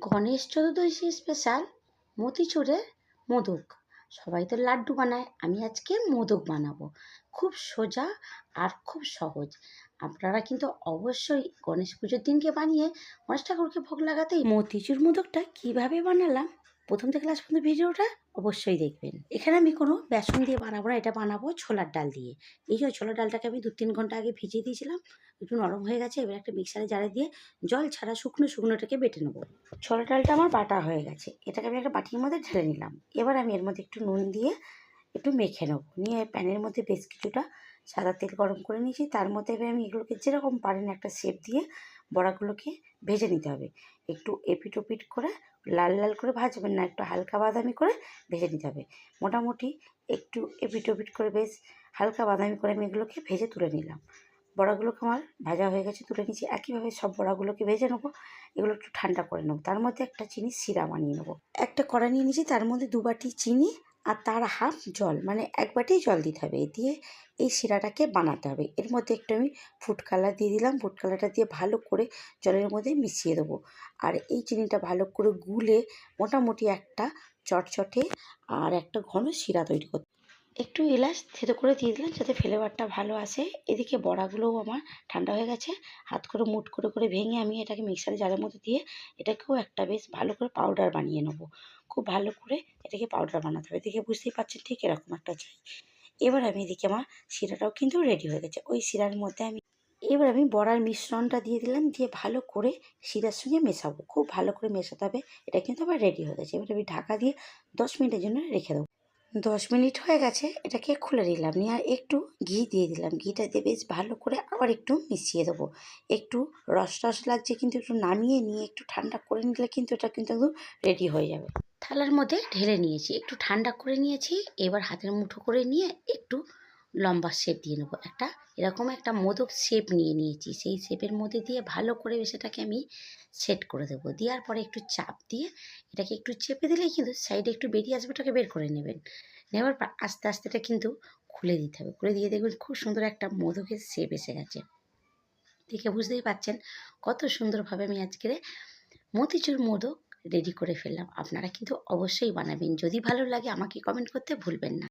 গণেশ চতুর্দশী special মতিচুরের modak. সবাই তো লাড্ডু বানায়, আমি আজকে মোদক বানাবো। খুব সোজা আর খুব সহজ। আপনারা কিন্তু অবশ্যই গণেশ পুজোর দিনকে বানিয়ে গণেশ ঠাকুরকে ভোগ লাগাতেই। মতিচুর মোদকটা কিভাবে বানালাম প্রথম থেকে লাস্ট পর্যন্ত ভিডিওটা অবশ্যই দেখবেন। এখানে আমি কোনো বেসন দিয়ে বানাবো না, এটা বানাবো ছোলার ডাল দিয়ে। এই যে ছোলার ডালটাকে আমি 2-3 ঘন্টা আগে ভিজিয়ে দিয়েছিলাম, একটু নরম হয়ে গেছে। এবার একটা মিক্সারে জারে দিয়ে জল ছাড়া শুকনোটাকে বেটে নেবো। ছোলার ডালটা আমার বাটা হয়ে গেছে, এটাকে আমি একটা বাটির মধ্যে ঢেলে নিলাম। এবার আমি এর মধ্যে একটু নুন দিয়ে একটু মেখে নেবো। নিয়ে প্যানের মধ্যে বেশ কিছুটা সাদা তেল গরম করে নিয়েছি, তার মধ্যে এবার আমি এগুলোকে যেরকম পারেন একটা শেপ দিয়ে বড়াগুলোকে ভেজে নিতে হবে। একটু এপিট ওপিট করে লাল লাল করে ভাজবেন না, একটু হালকা বাদামি করে ভেজে নিতে হবে। মোটামুটি একটু এপিট ওপিট করে বেশ হালকা বাদামি করে আমি এগুলোকে ভেজে তুলে নিলাম। বড়াগুলোকে আমার ভাজা হয়ে গেছে, তুলে নিয়েছি। একইভাবে সব বড়াগুলোকে ভেজে নেবো। এগুলো একটু ঠান্ডা করে নেবো। তার মধ্যে একটা চিনির সিরা বানিয়ে নেবো। একটা কড়াই নিয়ে নিয়েছি, তার মধ্যে 2 বাটি চিনি আর তার হাফ জল, মানে 1 বাটি জল দিতে হবে। দিয়ে এই সিরাটাকে বানাতে হবে। এর মধ্যে একটু আমি ফুড কালার দিয়ে দিলাম। ফুড কালারটা দিয়ে ভালো করে জলের মধ্যে মিশিয়ে দেবো। আর এই চিনিটা ভালো করে গুলে মোটামুটি একটা চটচটে আর একটা ঘন শিরা তৈরি করতে। একটু এলাচ থেতো করে দিয়ে দিলাম যাতে ফ্লেভারটা ভালো আসে। এদিকে বড়াগুলোও আমার ঠান্ডা হয়ে গেছে। হাত করে মুঠ করে ভেঙে আমি এটাকে মিক্সারে জারের মধ্যে দিয়ে এটাকেও একটা বেশ ভালো করে পাউডার বানিয়ে নেবো। খুব ভালো করে এটাকে পাউডার বানাতে হবে। এদিকে বুঝতেই পারছেন ঠিক এরকম একটা চাই। এবার আমি এদিকে আমার শিরাটাও কিন্তু রেডি হয়ে গেছে। ওই শিরার মধ্যে এবার আমি বড়ার মিশ্রণটা দিয়ে দিলাম, দিয়ে ভালো করে শিরার সঙ্গে মেশাবো। খুব ভালো করে মেশাতে হবে। এটা কিন্তু আবার রেডি হয়ে গেছে। এবার আমি ঢাকা দিয়ে 10 মিনিটের জন্য রেখে দেবো। 10 মিনিট হয়ে গেছে, এটাকে খুলে নিলাম। নিয়ে আর একটু ঘি দিয়ে দিলাম। ঘিটা দিয়ে বেশ ভালো করে আবার একটু মিশিয়ে দেবো। একটু রস লাগছে, কিন্তু একটু নামিয়ে নিয়ে একটু ঠান্ডা করে নিলে কিন্তু এটা কিন্তু একদম রেডি হয়ে যাবে। থালার মধ্যে ঢেলে নিয়েছি, একটু ঠান্ডা করে নিয়েছি। এবার হাতের মুঠো করে নিয়ে একটু লম্বা শেপ দিয়ে নেবো। এরকম একটা মোদক শেপ নিয়ে নিয়েছি। সেই শেপের মধ্যে দিয়ে ভালো করে সেটাকে আমি সেট করে দেবো। দেওয়ার পরে একটু চাপ দিয়ে এটাকে একটু চেপে দিলেই কিন্তু সাইডে একটু বেরিয়ে আসবে, ওটাকে বের করে নেবেন। নেওয়ার পর আস্তে আস্তে এটা কিন্তু খুলে দিতে হবে। খুলে দিয়ে দেখবেন খুব সুন্দর একটা মোদকের শেপ এসে গেছে। দেখে বুঝতেই পারছেন কত সুন্দরভাবে আমি আজকের মতিচুর মোদক রেডি করে ফেললাম। আপনারা কিন্তু অবশ্যই বানাবেন। যদি ভালো লাগে আমাকে কমেন্ট করতে ভুলবেন না।